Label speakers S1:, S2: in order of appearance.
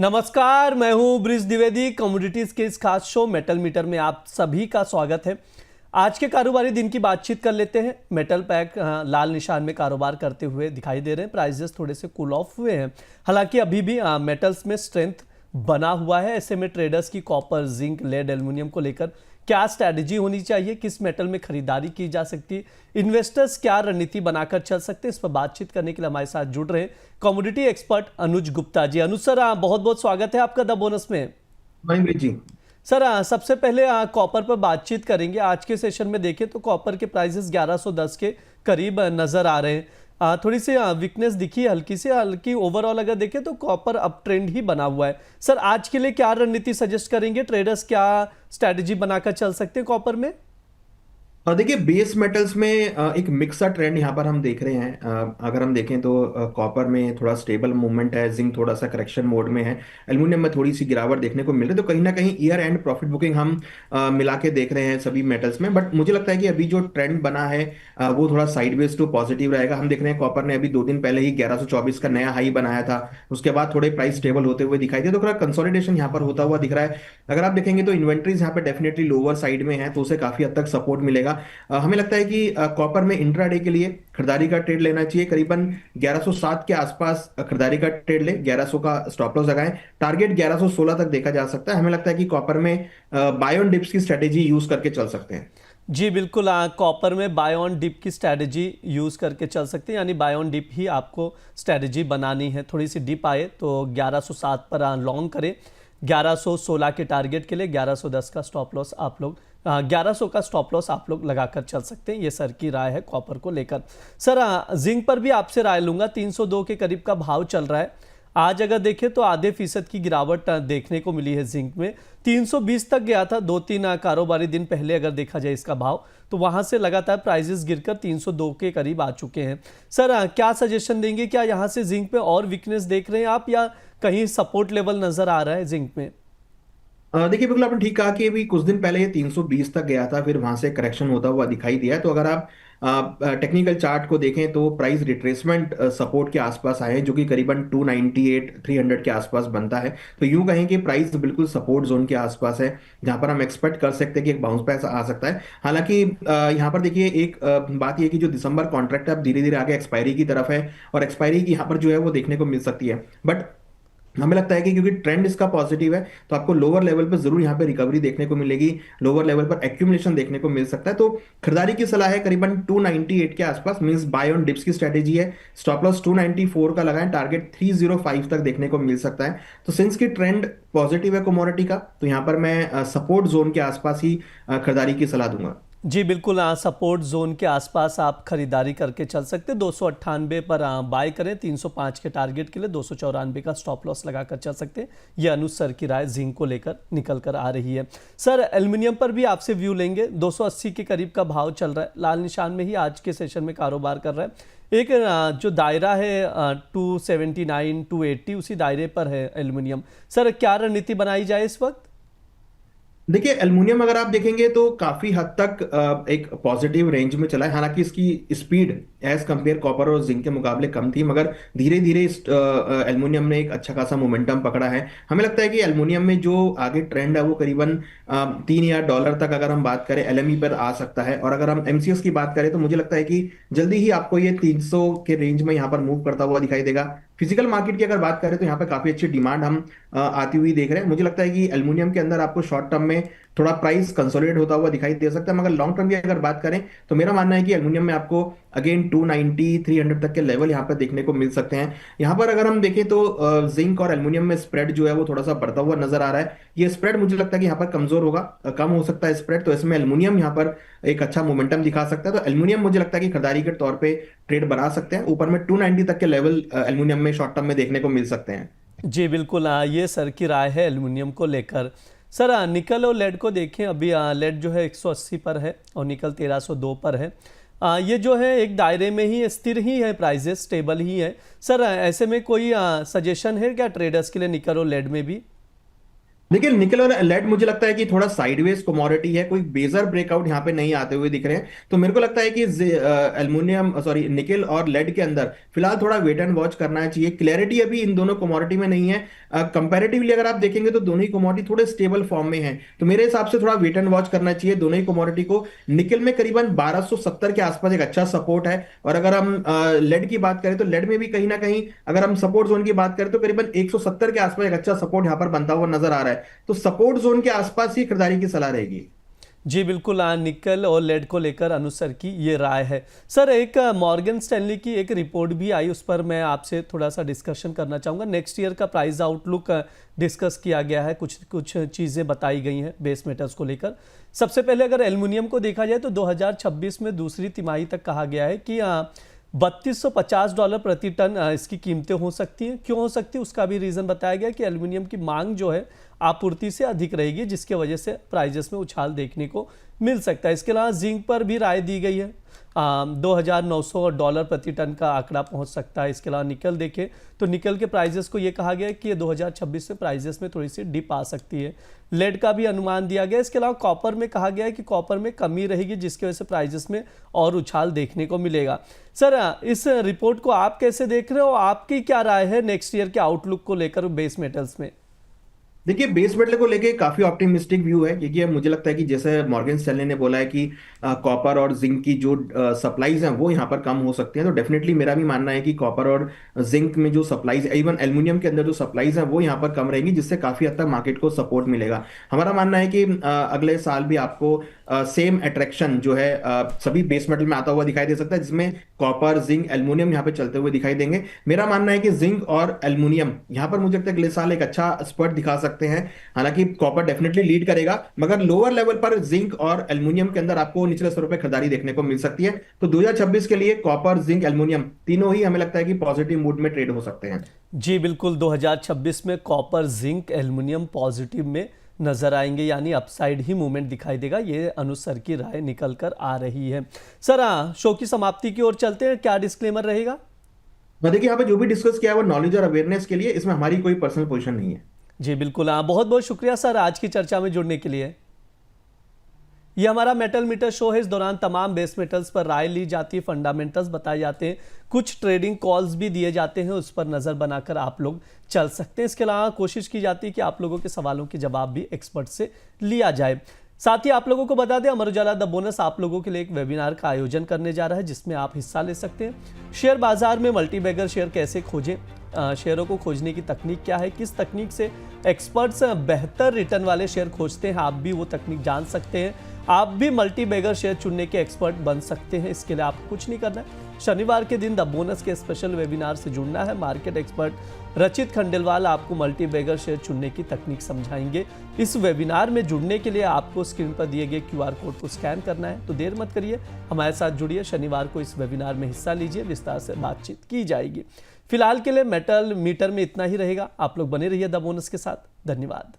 S1: नमस्कार, मैं हूं ब्रिज द्विवेदी। कमोडिटीज के इस खास शो मेटल मीटर में आप सभी का स्वागत है। आज के कारोबारी दिन की बातचीत कर लेते हैं। मेटल पैक लाल निशान में कारोबार करते हुए दिखाई दे रहे हैं। प्राइजेस थोड़े से कूल ऑफ हुए हैं, हालांकि अभी भी मेटल्स में स्ट्रेंथ बना हुआ है। ऐसे में ट्रेडर्स की कॉपर, जिंक, लेड, एल्युमिनियम को लेकर क्या स्ट्रैटेजी होनी चाहिए, किस मेटल में खरीदारी की जा सकती है, इन्वेस्टर्स क्या रणनीति बनाकर चल सकते हैं, इस पर बातचीत करने के लिए हमारे साथ जुड़ रहे हैं कमोडिटी एक्सपर्ट अनुज गुप्ता जी। अनुज सर, बहुत बहुत स्वागत है आपका द बोनस में।
S2: महेंद्र जी।
S1: सर, सबसे पहले कॉपर पर बातचीत करेंगे। आज के सेशन में देखें तो कॉपर के प्राइसेस 1110 के करीब नजर आ रहे हैं। थोड़ी सी वीकनेस दिखी है, हल्की से हल्की। ओवरऑल अगर देखें तो कॉपर अप ट्रेंड ही बना हुआ है। सर, आज के लिए क्या रणनीति सजेस्ट करेंगे? ट्रेडर्स क्या स्ट्रैटेजी बनाकर चल सकते हैं कॉपर में?
S2: और देखिए बेस मेटल्स में एक मिक्स सा ट्रेंड यहाँ पर हम देख रहे हैं। अगर हम देखें तो कॉपर में थोड़ा स्टेबल मूवमेंट है, जिंक थोड़ा सा करेक्शन मोड में है, एल्युमिनियम में थोड़ी सी गिरावट देखने को मिल रही है। तो कहीं ना कहीं ईयर एंड प्रॉफिट बुकिंग हम मिला के देख रहे हैं सभी मेटल्स में। बट मुझे लगता है कि अभी जो ट्रेंड बना है वो थोड़ा साइडवेज टू पॉजिटिव रहेगा। हम देख रहे हैं कॉपर ने अभी 2 दिन पहले ही 1124 का नया हाई बनाया था। उसके बाद थोड़े प्राइस स्टेबल होते हुए दिखाई दे, तो थोड़ा कंसोलिडेशन यहाँ पर होता हुआ दिख रहा है। अगर आप देखेंगे तो इन्वेंट्रीज यहाँ पे डेफिनेटली लोअर साइड में है, तो उसे काफी हद तक सपोर्ट मिलेगा। हमें लगता है कि कॉपर में इंट्राडे के लिए खरीदारी का ट्रेड लेना चाहिए। करीबन 1107 के आसपास खरीदारी का ट्रेड ले, 1100 का स्टॉप लॉस लगाएं। टारगेट 1116 तक देखा जा सकता है। हमें लगता है कि कॉपर में बाय ऑन डिप्स की स्ट्रेटेजी यूज करके चल सकते हैं।
S1: जी बिल्कुल, कॉपर में बाय ऑन डिप की स्ट्रैटेजी यूज़ करके चल सकते हैं, यानी बाय ऑन डिप ही आपको स्ट्रैटेजी बनानी है। थोड़ी सी डिप आए तो 1107 पर लॉन्ग करें। 1116 के टारगेट के लिए 1110 का स्टॉप लॉस आप लोग 1100 का स्टॉप लॉस आप लोग लगाकर चल सकते हैं। ये सर की राय है कॉपर को लेकर। सर, जिंक पर भी आपसे राय लूंगा। 302 के करीब का भाव चल रहा है। आज अगर देखें तो आधे फीसद की गिरावट देखने को मिली है जिंक में। 320 तक गया था 2-3 कारोबारी दिन पहले। अगर देखा जाए इसका भाव, तो वहां से लगातार प्राइसेस गिरकर 302 के करीब आ चुके हैं। सर, क्या सजेशन देंगे? क्या यहां से जिंक पे और वीकनेस देख रहे हैं आप, या कहीं सपोर्ट लेवल नजर आ रहा है जिंक में?
S2: देखिए बिल्कुल आपने ठीक कहा कि अभी कुछ दिन पहले ये 320 तक गया था, फिर वहां से करेक्शन होता हुआ दिखाई दिया। तो अगर आप टेक्निकल चार्ट को देखें तो प्राइस रिट्रेसमेंट सपोर्ट के आसपास आए हैं, जो कि करीबन 298 300 के आसपास बनता है। तो यूं कहें कि प्राइस बिल्कुल सपोर्ट जोन के आसपास है, जहां पर हम एक्सपेक्ट कर सकते हैं कि एक बाउंस बैक आ सकता है। हालांकि यहाँ पर देखिए एक बात यह कि जो दिसंबर कॉन्ट्रैक्ट है अब धीरे धीरे आगे एक्सपायरी की तरफ है, और एक्सपायरी की यहाँ पर जो है वो देखने को मिल सकती है। बट हमें लगता है कि क्योंकि ट्रेंड इसका पॉजिटिव है, तो आपको लोअर लेवल पर जरूर यहाँ पे रिकवरी देखने को मिलेगी। लोअर लेवल पर एक्यूमुलेशन देखने को मिल सकता है। तो खरीदारी की सलाह है करीबन 298 के आसपास, मींस बाय ऑन डिप्स की स्ट्रेटेजी है। स्टॉप लॉस 294 का लगाएं, टारगेट 305 तक देखने को मिल सकता है। तो सिंस की ट्रेंड पॉजिटिव है कमोडिटी का, तो यहाँ पर मैं सपोर्ट जोन के आसपास ही खरीदारी की सलाह दूंगा।
S1: जी बिल्कुल, सपोर्ट जोन के आसपास आप खरीदारी करके चल सकते हैं। 298 पर बाय करें, 305 के टारगेट के लिए 294 का स्टॉप लॉस लगाकर चल सकते हैं। ये अनुज सर की राय जिंक को लेकर निकल कर आ रही है। सर, एल्युमिनियम पर भी आपसे व्यू लेंगे। 280 के करीब का भाव चल रहा है, लाल निशान में ही आज के सेशन में कारोबार कर रहा है। एक जो दायरा है 279 280, उसी दायरे पर है एल्युमिनियम। सर, क्या रणनीति बनाई जाए इस वक्त?
S2: देखिए एल्युमिनियम अगर आप देखेंगे तो काफी हद तक एक पॉजिटिव रेंज में चला है। हालांकि इसकी स्पीड एज कंपेयर कॉपर और जिंक के मुकाबले कम थी, मगर धीरे धीरे इस एल्युमिनियम ने एक अच्छा खासा मोमेंटम पकड़ा है। हमें लगता है कि एल्युमिनियम में जो आगे ट्रेंड है वो करीबन $3,000 तक अगर हम बात करें एलएमई पर आ सकता है। और अगर हम एमसीएक्स की बात करें तो मुझे लगता है कि जल्दी ही आपको ये 300 के रेंज में यहाँ पर मूव करता हुआ दिखाई देगा। फिजिकल मार्केट की अगर बात करें तो यहाँ पे काफी अच्छी डिमांड हम आती हुई देख रहे हैं। मुझे लगता है कि एल्युमिनियम के अंदर आपको शॉर्ट टर्म में थोड़ा प्राइस कंसोलिडेट होता हुआ दिखाई दे सकता है, मगर लॉन्ग टर्म की अगर बात करें तो मेरा मानना है कि एल्युमिनियम में आपको अगेन 290 300 तक के लेवल यहाँ पर देखने को मिल सकते हैं। यहाँ पर अगर हम देखें तो जिंक और एल्युमिनियम में स्प्रेड जो है वो थोड़ा सा बढ़ता हुआ नजर आ रहा है। ये स्प्रेड मुझे लगता है कि यहाँ पर कमजोर होगा, कम हो सकता है स्प्रेड। तो इसमें एल्युमिनियम यहाँ पर एक अच्छा मोमेंटम दिखा सकता है। तो एल्युमिनियम मुझे लगता है कि खरीदारी के तौर पर ट्रेड बना सकते हैं। ऊपर में 290 तक के लेवल एल्युमिनियम में शॉर्ट टर्म में देखने को मिल सकते हैं।
S1: जी बिल्कुल, ये सर की राय है एल्युमिनियम को लेकर। सर, निकल और लेड को देखें। अभी लेड जो है 180 पर है और निकल 1302 पर है। ये जो है एक दायरे में ही स्थिर ही है, प्राइजेस स्टेबल ही है। सर, ऐसे में कोई सजेशन है क्या ट्रेडर्स के लिए निकल और लेड में भी?
S2: देखिए निकल और लेड मुझे लगता है कि थोड़ा साइडवेज कमोडिटी है, कोई बेजर ब्रेकआउट यहाँ पे नहीं आते हुए दिख रहे हैं। तो मेरे को लगता है कि एल्युमिनियम सॉरी निकल और लेड के अंदर फिलहाल थोड़ा वेट एंड वॉच करना चाहिए। क्लैरिटी अभी इन दोनों कमोडिटी में नहीं है। कंपैरेटिवली अगर आप देखेंगे तो दोनों ही कमोडिटी थोड़े स्टेबल फॉर्म में हैं, तो मेरे हिसाब से थोड़ा वेट एंड वॉच करना चाहिए दोनों ही कमोडिटी को। निकल में करीबन 1270 के आसपास एक अच्छा सपोर्ट है, और अगर हम लेड की बात करें तो लेड में भी कहीं ना कहीं अगर हम सपोर्ट जोन की बात करें तो करीबन 170 के आसपास एक अच्छा सपोर्ट यहां पर बनता हुआ नजर आ रहा है। तो सपोर्ट जोन के आसपास ही खरीदारी की सलाह रहेगी।
S1: जी बिल्कुल, निकल और लेड को लेकर अनुज सर की ये राय है। सर एक मॉर्गन स्टैनली की एक रिपोर्ट भी आई, उस पर मैं आपसे थोड़ा सा डिस्कशन करना चाहूँगा। नेक्स्ट ईयर का प्राइस आउटलुक डिस्कस किया गया है, कुछ कुछ चीज़ें बताई गई हैं बेस मेटल्स को लेकर। सबसे पहले अगर एल्युमिनियम को देखा जाए तो 2026 में दूसरी तिमाही तक कहा गया है कि $3250 प्रति टन इसकी कीमतें हो सकती हैं। क्यों हो सकती है उसका भी रीज़न बताया गया कि एल्युमिनियम की मांग जो है आपूर्ति से अधिक रहेगी, जिसके वजह से प्राइजेस में उछाल देखने को मिल सकता है। इसके अलावा जिंक पर भी राय दी गई है, $2900 प्रति टन का आंकड़ा पहुंच सकता है। इसके अलावा निकल देखें तो निकल के प्राइजेस को ये कहा गया है कि ये 2026 से प्राइजेस में थोड़ी सी डिप आ सकती है। लेड का भी अनुमान दिया गया है। इसके अलावा कॉपर में कहा गया है कि कॉपर में कमी रहेगी, जिसकी वजह से प्राइजेस में और उछाल देखने को मिलेगा। सर इस रिपोर्ट को आप कैसे देख रहे हो, आपकी क्या राय है नेक्स्ट ईयर के आउटलुक को लेकर बेस मेटल्स में?
S2: देखिए बेस मेटल को लेके काफी ऑप्टिमिस्टिक व्यू है, क्योंकि अब मुझे लगता है कि जैसे मॉर्गन स्टैनली ने बोला है कि कॉपर और जिंक की जो सप्लाईज हैं वो यहाँ पर कम हो सकती हैं, तो डेफिनेटली मेरा भी मानना है कि कॉपर और जिंक में जो सप्लाईज, इवन एल्युमिनियम के अंदर जो सप्लाईज हैं वो यहाँ पर कम रहेंगी, जिससे काफी हद तक मार्केट को सपोर्ट मिलेगा। हमारा मानना है कि अगले साल भी आपको सेम अट्रैक्शन जो है सभी बेस मेटल में आता हुआ दिखाई दे सकता है, जिसमें कॉपर जिंक एल्युमिनियम यहाँ पे चलते हुए दिखाई देंगे। मेरा मानना है कि जिंक और एल्युमिनियम यहाँ पर मुझे लगता है अगले साल एक अच्छा स्पर्ट दिखा सकते हैं। हालांकि कॉपर डेफिनेटली लीड करेगा, मगर लोअर लेवल पर जिंक और एल्युमिनियम के अंदर आपको निचले स्तरों पर खरीदारी देखने को मिल सकती है। तो 2026 के लिए कॉपर जिंक एल्युमिनियम तीनों ही हमें लगता है कि पॉजिटिव मूड में ट्रेड हो सकते हैं।
S1: जी बिल्कुल, 2026 में कॉपर जिंक एल्युमिनियम पॉजिटिव में नजर आएंगे, यानी अपसाइड ही मूवमेंट दिखाई देगा। ये अनुज सर की राय निकल कर आ रही है। सर शो की समाप्ति की ओर चलते हैं, क्या डिस्क्लेमर रहेगा?
S2: देखिए यहाँ पे जो भी डिस्कस किया है वो नॉलेज और अवेयरनेस के लिए, इसमें हमारी कोई पर्सनल पोजीशन नहीं है।
S1: जी बिल्कुल, बहुत बहुत शुक्रिया सर आज की चर्चा में जुड़ने के लिए। ये हमारा मेटल मीटर शो है। इस दौरान तमाम बेस मेटल्स पर राय ली जाती है, फंडामेंटल्स बताए जाते हैं, कुछ ट्रेडिंग कॉल्स भी दिए जाते हैं, उस पर नज़र बनाकर आप लोग चल सकते हैं। इसके अलावा कोशिश की जाती है कि आप लोगों के सवालों के जवाब भी एक्सपर्ट से लिया जाए। साथ ही आप लोगों को बता दें, अमर उजाला द बोनस आप लोगों के लिए एक वेबिनार का आयोजन करने जा रहा है, जिसमें आप हिस्सा ले सकते हैं। शेयर बाजार में मल्टीबैगर शेयर कैसे खोजें, शेयरों को खोजने की तकनीक क्या है, किस तकनीक से एक्सपर्ट्स बेहतर रिटर्न वाले शेयर खोजते हैं, आप भी वो तकनीक जान सकते हैं। आप भी मल्टी बैगर शेयर चुनने के एक्सपर्ट बन सकते हैं। इसके लिए आपको कुछ नहीं करना है, शनिवार के दिन द बोनस के स्पेशल वेबिनार से जुड़ना है। मार्केट एक्सपर्ट रचित खंडेलवाल आपको मल्टी बैगर शेयर चुनने की तकनीक समझाएंगे। इस वेबिनार में जुड़ने के लिए आपको स्क्रीन पर दिए गए QR कोड को स्कैन करना है। तो देर मत करिए, हमारे साथ जुड़िए, शनिवार को इस वेबिनार में हिस्सा लीजिए, विस्तार से बातचीत की जाएगी। फिलहाल के लिए मेटल मीटर में इतना ही रहेगा। आप लोग बने रहिए द बोनस के साथ। धन्यवाद।